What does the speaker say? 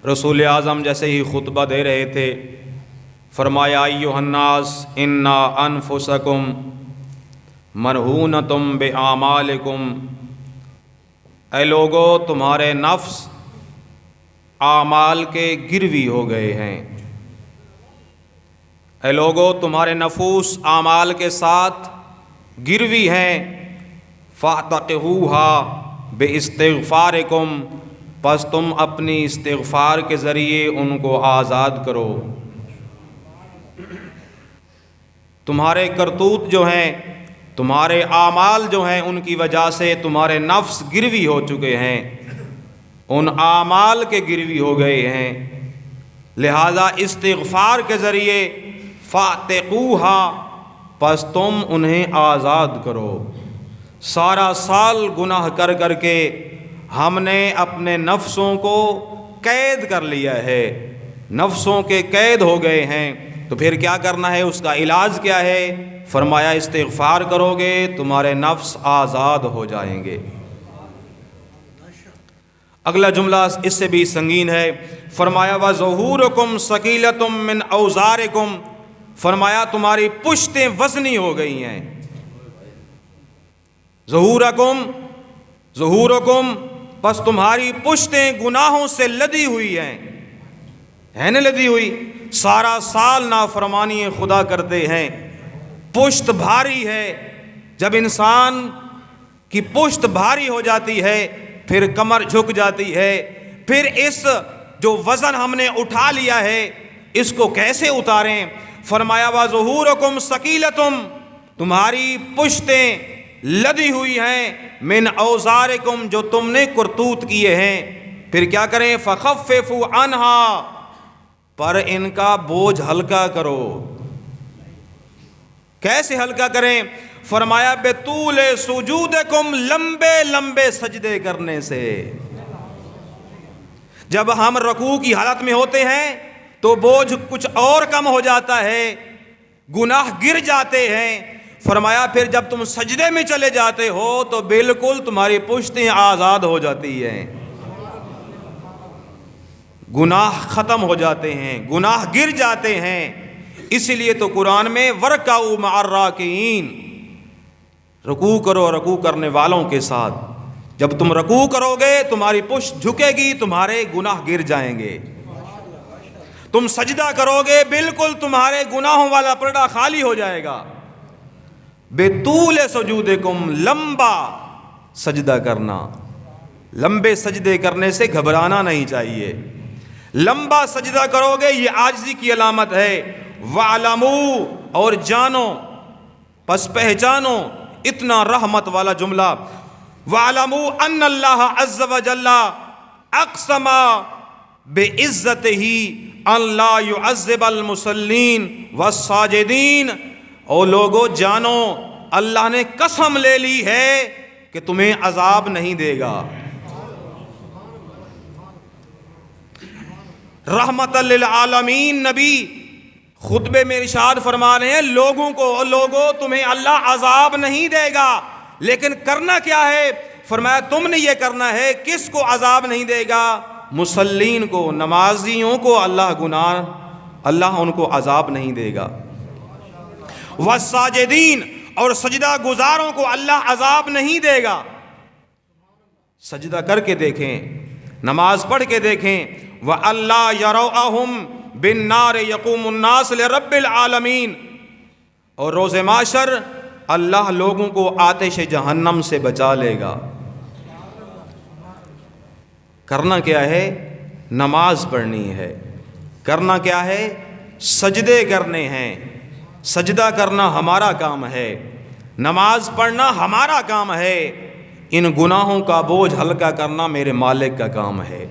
رسول اعظم جیسے ہی خطبہ دے رہے تھے فرمایا ایھا الناس انا انفسکم مرہونۃ باعمالکم، اے لوگو تمہارے نفس اعمال کے گروی ہو گئے ہیں، اے لوگو تمہارے نفوس اعمال کے ساتھ گروی ہیں، فاعتقوها باستغفارکم، پس تم اپنی استغفار کے ذریعے ان کو آزاد کرو۔ تمہارے کرتوت جو ہیں، تمہارے اعمال جو ہیں، ان کی وجہ سے تمہارے نفس گروی ہو چکے ہیں، ان اعمال کے گروی ہو گئے ہیں، لہذا استغفار کے ذریعے فاعتقوها، پس تم انہیں آزاد کرو۔ سارا سال گناہ کر کر کے ہم نے اپنے نفسوں کو قید کر لیا ہے، نفسوں کے قید ہو گئے ہیں، تو پھر کیا کرنا ہے؟ اس کا علاج کیا ہے؟ فرمایا استغفار کرو گے تمہارے نفس آزاد ہو جائیں گے۔ اگلا جملہ اس سے بھی سنگین ہے، فرمایا وَظُہُورُكُمْ ثَقِيلَةٌ مِّنْ أَوْزَارِكُمْ، فرمایا تمہاری پشتیں وزنی ہو گئی ہیں۔ ظہورکم، پس تمہاری پشتیں گناہوں سے لدی ہوئی ہیں، ہے نا لدی ہوئی؟ سارا سال نافرمانی خدا کرتے ہیں، پشت بھاری ہے۔ جب انسان کی پشت بھاری ہو جاتی ہے پھر کمر جھک جاتی ہے، پھر اس جو وزن ہم نے اٹھا لیا ہے اس کو کیسے اتاریں؟ فرمایا وَظُہُورُكُمْ ثَقِيلَةٌ، تمہاری پشتیں لدی ہوئی ہیں، من اوزارکم، جو تم نے کرتوت کیے ہیں، پھر کیا کریں؟ فَخَفِّفُوا عَنْهَا، پر ان کا بوجھ ہلکا کرو۔ کیسے ہلکا کریں؟ فرمایا بطول سجودکم، لمبے لمبے سجدے کرنے سے۔ جب ہم رکوع کی حالت میں ہوتے ہیں تو بوجھ کچھ اور کم ہو جاتا ہے، گناہ گر جاتے ہیں، فرمایا پھر جب تم سجدے میں چلے جاتے ہو تو بالکل تمہاری پشتیں آزاد ہو جاتی ہیں، گناہ ختم ہو جاتے ہیں، گناہ گر جاتے ہیں۔ اسی لیے تو قرآن میں وَارْكَعُوا مَعَ الرَّاكِعِينَ، رکوع کرو رکوع کرنے والوں کے ساتھ۔ جب تم رکوع کرو گے تمہاری پشت جھکے گی، تمہارے گناہ گر جائیں گے۔ تم سجدہ کرو گے بالکل تمہارے گناہوں والا پرڑا خالی ہو جائے گا۔ بطول سجودکم، لمبا سجدہ کرنا، لمبے سجدے کرنے سے گھبرانا نہیں چاہیے، لمبا سجدہ کرو گے یہ عاجزی کی علامت ہے۔ وَاعْلَمُوا، اور جانو، پس پہچانو، اتنا رحمت والا جملہ، وَاعْلَمُوا أَنَّ اللَّهَ عَزَّ وَجَلَّ أَقْسَمَ بِعِزَّتِهِ أَن لَا يُعَذِّبَ الْمُصَلِّينَ وَالسَّاجِدِينَ، او لوگو جانو اللہ نے قسم لے لی ہے کہ تمہیں عذاب نہیں دے گا۔ رحمت للعالمین نبی خطبے میں ارشاد فرما رہے ہیں لوگوں تمہیں اللہ عذاب نہیں دے گا، لیکن کرنا کیا ہے؟ فرمایا تم نے یہ کرنا ہے، کس کو عذاب نہیں دے گا؟ مصلین کو، نمازیوں کو اللہ ان کو عذاب نہیں دے گا۔ والساجدین، اور سجدہ گزاروں کو اللہ عذاب نہیں دے گا۔ سجدہ کر کے دیکھیں، نماز پڑھ کے دیکھیں، وَأَلَّا يَرَوْأَهُمْ بِالنَّارِ يَقُومُ النَّاسُ لِرَبِّ الْعَالَمِينَ، اور روز محشر اللہ لوگوں کو آتش جہنم سے بچا لے گا۔ کرنا کیا ہے؟ نماز پڑھنی ہے۔ کرنا کیا ہے؟ سجدے کرنے ہیں۔ سجدہ کرنا ہمارا کام ہے، نماز پڑھنا ہمارا کام ہے، ان گناہوں کا بوجھ ہلکا کرنا میرے مالک کا کام ہے۔